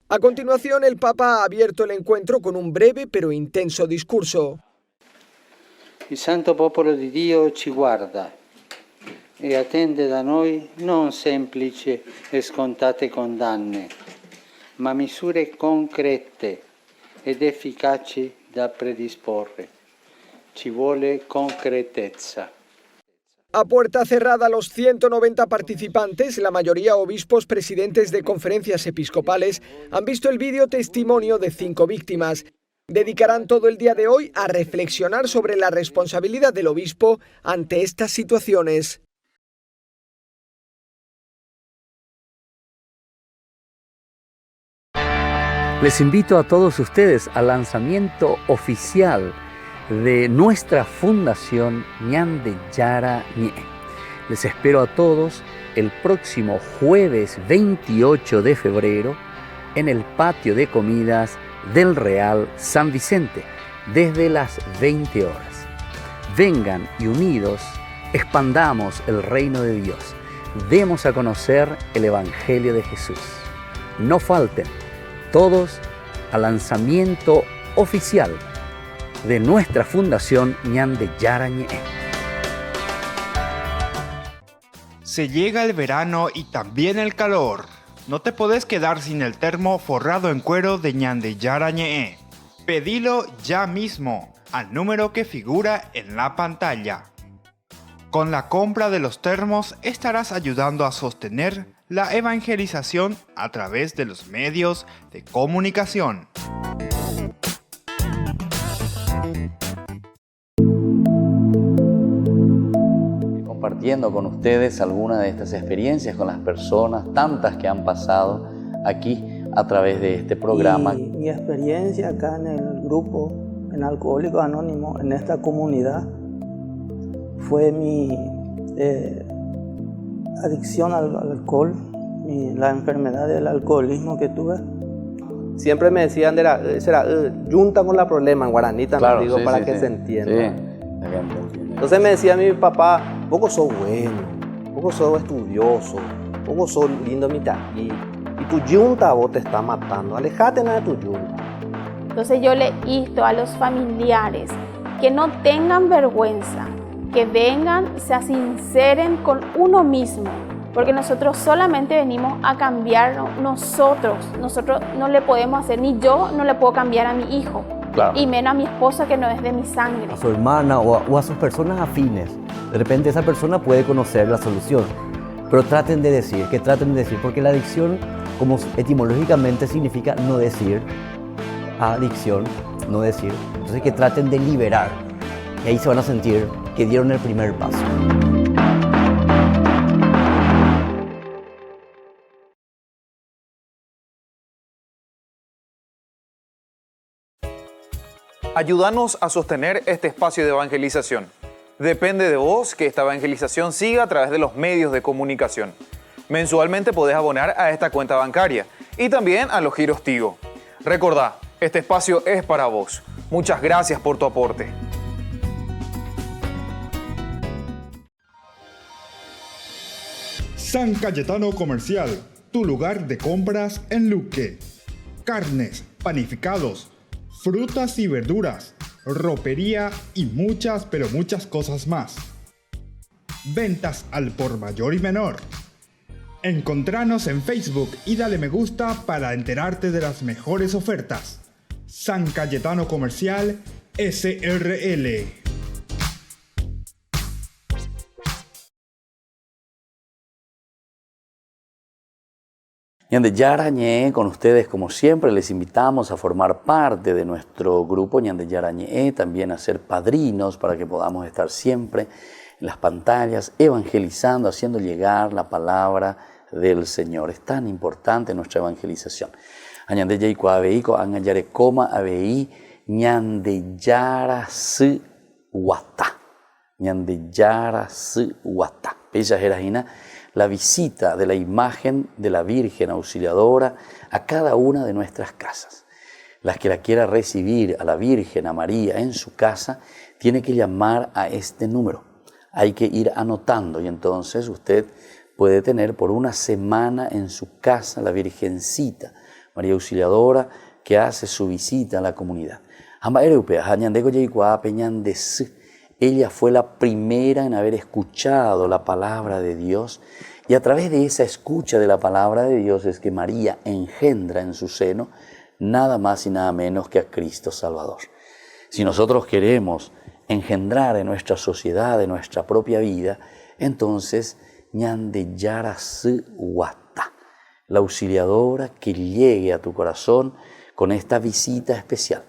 A continuación, el Papa ha abierto el encuentro con un breve pero intenso discurso. Il santo popolo di Dio ci guarda e attende da noi non semplici e scontate condanne, ma misure concrete ed efficaci da predisporre. Ci vuole concretezza. A puerta cerrada, los 190 participantes, la mayoría obispos presidentes de conferencias episcopales, han visto el vídeo testimonio de 5 víctimas. Dedicarán todo el día de hoy a reflexionar sobre la responsabilidad del obispo ante estas situaciones. Les invito a todos ustedes al lanzamiento oficial de nuestra fundación Ñande Yara Ñe. Les espero a todos el próximo jueves 28 de febrero en el patio de comidas del Real San Vicente, desde las 20 horas. Vengan y unidos expandamos el reino de Dios. Demos a conocer el Evangelio de Jesús. No falten todos al lanzamiento oficial de nuestra fundación Ñande Yara Ñe. Se llega el verano y también el calor. No te podés quedar sin el termo forrado en cuero de Ñande Yara Ñe. Pedilo ya mismo al número que figura en la pantalla. Con la compra de los termos estarás ayudando a sostener la evangelización a través de los medios de comunicación. Compartiendo con ustedes algunas de estas experiencias con las personas, tantas que han pasado aquí a través de este programa. Y mi experiencia acá en el grupo, en Alcohólicos Anónimos, en esta comunidad, fue mi adicción al alcohol, la enfermedad del alcoholismo que tuve. Siempre me decían, junta con la problema en guaraní también, Claro, digo, sí, para sí, que sí. se entienda. Sí, la gente entiende. Entonces me decía mi papá, poco sos bueno, poco sos estudioso, poco sos lindo mitad. Y tu yunta vos te está matando, alejate de tu yunta. Entonces yo le insto a los familiares que no tengan vergüenza, que vengan, se sinceren con uno mismo, porque nosotros solamente venimos a cambiar nosotros no le podemos hacer, ni yo no le puedo cambiar a mi hijo. Claro. Y menos a mi esposa que no es de mi sangre. A su hermana o a sus personas afines. De repente esa persona puede conocer la solución. Pero traten de decir, porque la adicción, como etimológicamente significa no decir, adicción, no decir, entonces que traten de liberar. Y ahí se van a sentir que dieron el primer paso. Ayúdanos a sostener este espacio de evangelización. Depende de vos que esta evangelización siga a través de los medios de comunicación. Mensualmente podés abonar a esta cuenta bancaria y también a los giros Tigo. Recordá, este espacio es para vos. Muchas gracias por tu aporte. San Cayetano Comercial, tu lugar de compras en Luque. Carnes, panificados, frutas y verduras, ropería y muchas, pero muchas cosas más. Ventas al por mayor y menor. Encontranos en Facebook y dale me gusta para enterarte de las mejores ofertas. San Cayetano Comercial SRL. Ñande Yarañé, con ustedes como siempre, les invitamos a formar parte de nuestro grupo Ñande Yarañé, también a ser padrinos para que podamos estar siempre en las pantallas, evangelizando, haciendo llegar la palabra del Señor. Es tan importante nuestra evangelización. Ñande Yaico Abeiko, Angayare Coma Abei, Ñande Yara Si Huata. Ñande Yara Si Huata. Bella Jerajina. La visita de la imagen de la Virgen Auxiliadora a cada una de nuestras casas. Las que la quiera recibir a la Virgen, a María, en su casa, tiene que llamar a este número. Hay que ir anotando y entonces usted puede tener por una semana en su casa la Virgencita, María Auxiliadora, que hace su visita a la comunidad. Ella fue la primera en haber escuchado la palabra de Dios y a través de esa escucha de la palabra de Dios es que María engendra en su seno nada más y nada menos que a Cristo Salvador. Si nosotros queremos engendrar en nuestra sociedad, en nuestra propia vida, entonces Ñande Yara Si Huata, la auxiliadora que llegue a tu corazón con esta visita especial.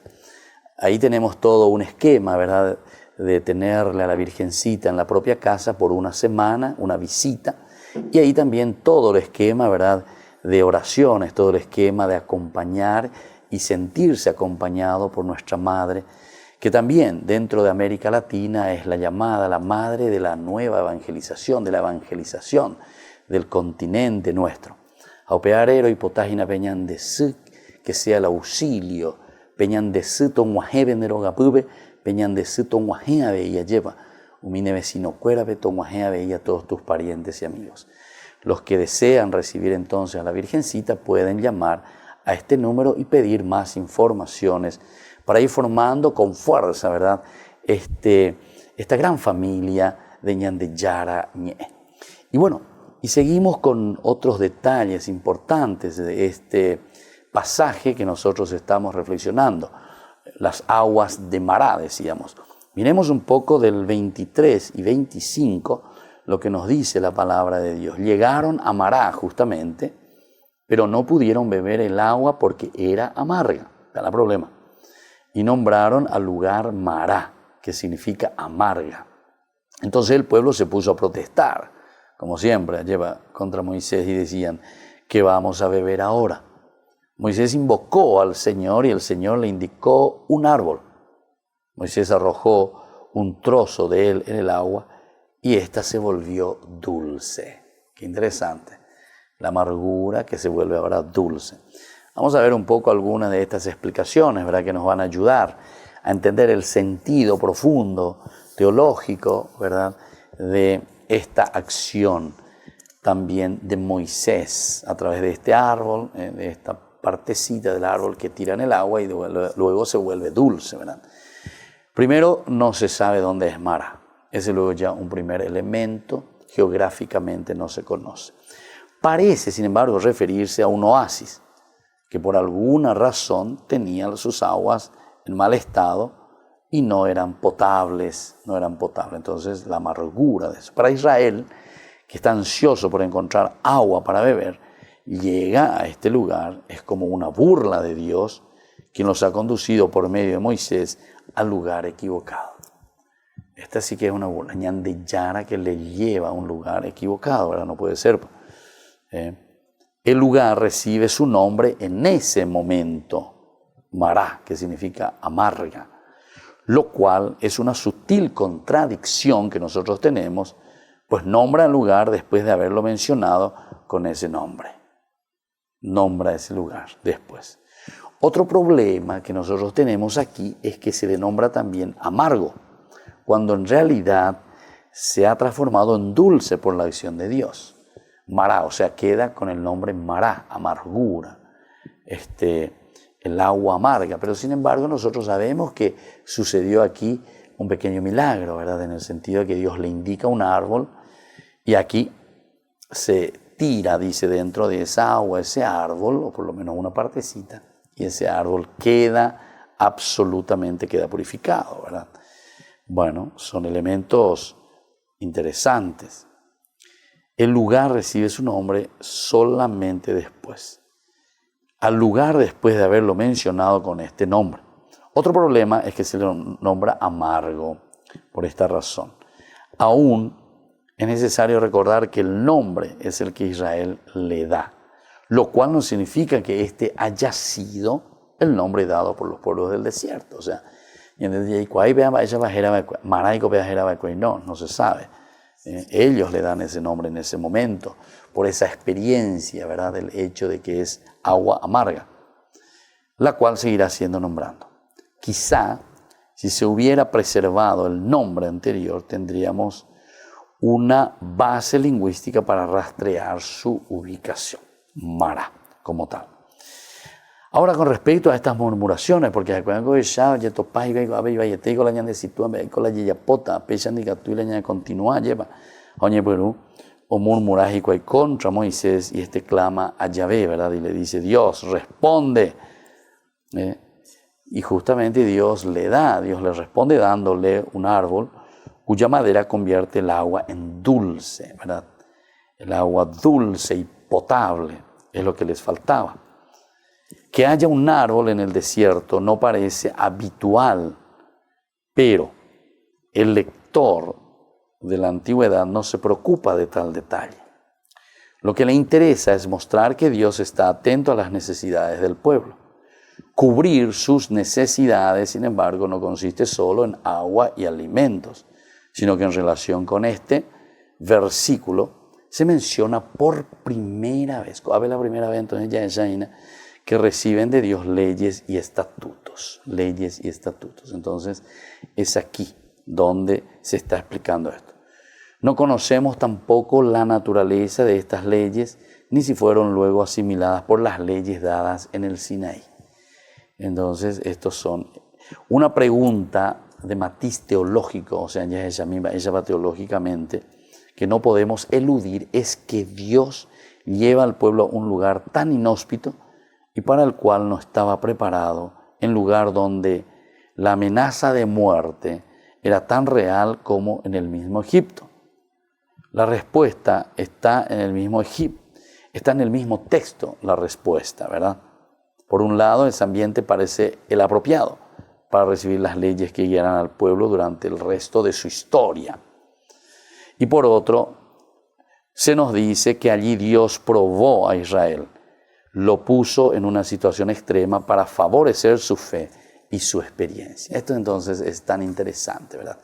Ahí tenemos todo un esquema, ¿verdad?, de tenerle a la Virgencita en la propia casa por una semana, una visita, y ahí también todo el esquema, ¿verdad?, de oraciones, todo el esquema de acompañar y sentirse acompañado por nuestra Madre, que también dentro de América Latina es la llamada la Madre de la nueva evangelización, de la evangelización del continente nuestro. Aupearero y potágina peñan de sí, que sea el auxilio, peñan de sí tonguaje venerogapube, peñan de sí tonguaje veía lleva, umine vecino cuérave tonguaje veía todos tus parientes y amigos. Los que desean recibir entonces a la Virgencita pueden llamar a este número y pedir más informaciones para ir formando con fuerza, ¿verdad?, esta gran familia de Ñande Yarañé. Y bueno, y seguimos con otros detalles importantes de este pasaje que nosotros estamos reflexionando. Las aguas de Mará, decíamos. Miremos un poco del 23 y 25 lo que nos dice la palabra de Dios. Llegaron a Mará justamente, pero no pudieron beber el agua porque era amarga. Está el problema. Y nombraron al lugar Mará, que significa amarga. Entonces el pueblo se puso a protestar, como siempre, lleva contra Moisés y decían, ¿qué vamos a beber ahora? Moisés invocó al Señor y el Señor le indicó un árbol. Moisés arrojó un trozo de él en el agua y ésta se volvió dulce. Qué interesante. La amargura que se vuelve ahora dulce. Vamos a ver un poco algunas de estas explicaciones, ¿verdad?, que nos van a ayudar a entender el sentido profundo, teológico, ¿verdad?, de esta acción también de Moisés a través de este árbol, de esta partecita del árbol que tira en el agua y luego se vuelve dulce, ¿verdad? Primero, no se sabe dónde es Mará. Ese luego ya un primer elemento, geográficamente no se conoce. Parece, sin embargo, referirse a un oasis que por alguna razón tenía sus aguas en mal estado y no eran potables. Entonces, la amargura de eso. Para Israel, que está ansioso por encontrar agua para beber, llega a este lugar, es como una burla de Dios, quien los ha conducido por medio de Moisés al lugar equivocado. Esta sí que es una burla, Ñande Yara, que le lleva a un lugar equivocado, ¿verdad? No puede ser. El lugar recibe su nombre en ese momento, Mará, que significa amarga, lo cual es una sutil contradicción que nosotros tenemos, pues nombra el lugar después de haberlo mencionado con ese nombre. Nombra ese lugar después. Otro problema que nosotros tenemos aquí es que se le nombra también amargo, cuando en realidad se ha transformado en dulce por la acción de Dios. Mará, o sea, queda con el nombre Mará, amargura, el agua amarga. Pero sin embargo nosotros sabemos que sucedió aquí un pequeño milagro, ¿verdad? En el sentido de que Dios le indica un árbol y aquí se tira, dice, dentro de esa agua, ese árbol, o por lo menos una partecita, y ese árbol queda purificado, ¿verdad? Bueno, son elementos interesantes. el lugar recibe su nombre solamente después. Al lugar después de haberlo mencionado con este nombre. Otro problema es que se le nombra amargo por esta razón. Aún es necesario recordar que el nombre es el que Israel le da, lo cual no significa que este haya sido el nombre dado por los pueblos del desierto. O sea, no se sabe. Ellos le dan ese nombre en ese momento, por esa experiencia, ¿verdad?, del hecho de que es agua amarga, la cual seguirá siendo nombrando. Quizá, si se hubiera preservado el nombre anterior, tendríamos una base lingüística para rastrear su ubicación, Mará, como tal. Ahora, con respecto a estas murmuraciones, porque o murmuras contra Moisés, y este clama a Yahvé, ¿verdad? Y le dice: Dios, responde. Y justamente Dios le responde dándole un árbol cuya madera convierte el agua en dulce, ¿verdad? El agua dulce y potable es lo que les faltaba. Que haya un árbol en el desierto no parece habitual, pero el lector de la antigüedad no se preocupa de tal detalle. Lo que le interesa es mostrar que Dios está atento a las necesidades del pueblo. Cubrir sus necesidades, sin embargo, no consiste solo en agua y alimentos, sino que en relación con este versículo se menciona por primera vez, la primera vez entonces ya es Yaina, que reciben de Dios leyes y estatutos. Entonces es aquí donde se está explicando esto. No conocemos tampoco la naturaleza de estas leyes, ni si fueron luego asimiladas por las leyes dadas en el Sinaí. Entonces, estos son una pregunta de matiz teológico, o sea, ella va teológicamente, que no podemos eludir, es que Dios lleva al pueblo a un lugar tan inhóspito y para el cual no estaba preparado, en lugar donde la amenaza de muerte era tan real como en el mismo Egipto. La respuesta está en el mismo Egipto, está en el mismo texto la respuesta, ¿verdad? Por un lado, ese ambiente parece el apropiado para recibir las leyes que guiarán al pueblo durante el resto de su historia. Y por otro, se nos dice que allí Dios probó a Israel, lo puso en una situación extrema para favorecer su fe y su experiencia. Esto entonces es tan interesante, ¿verdad?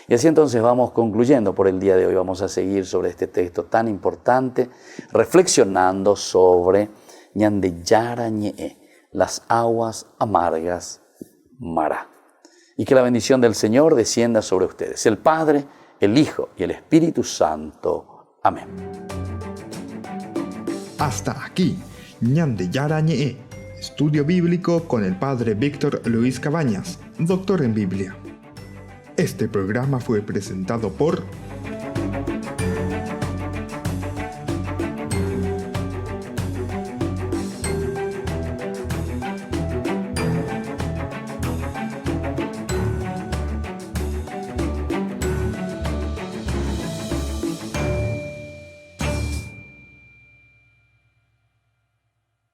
Y así entonces vamos concluyendo por el día de hoy. Vamos a seguir sobre este texto tan importante, reflexionando sobre Ñandeyara Ñe'e, las aguas amargas Mará. Y que la bendición del Señor descienda sobre ustedes, el Padre, el Hijo y el Espíritu Santo. Amén. Hasta aquí, Ñandeyara Ñe'e, estudio bíblico con el Padre Víctor Luis Cabañas, doctor en Biblia. Este programa fue presentado por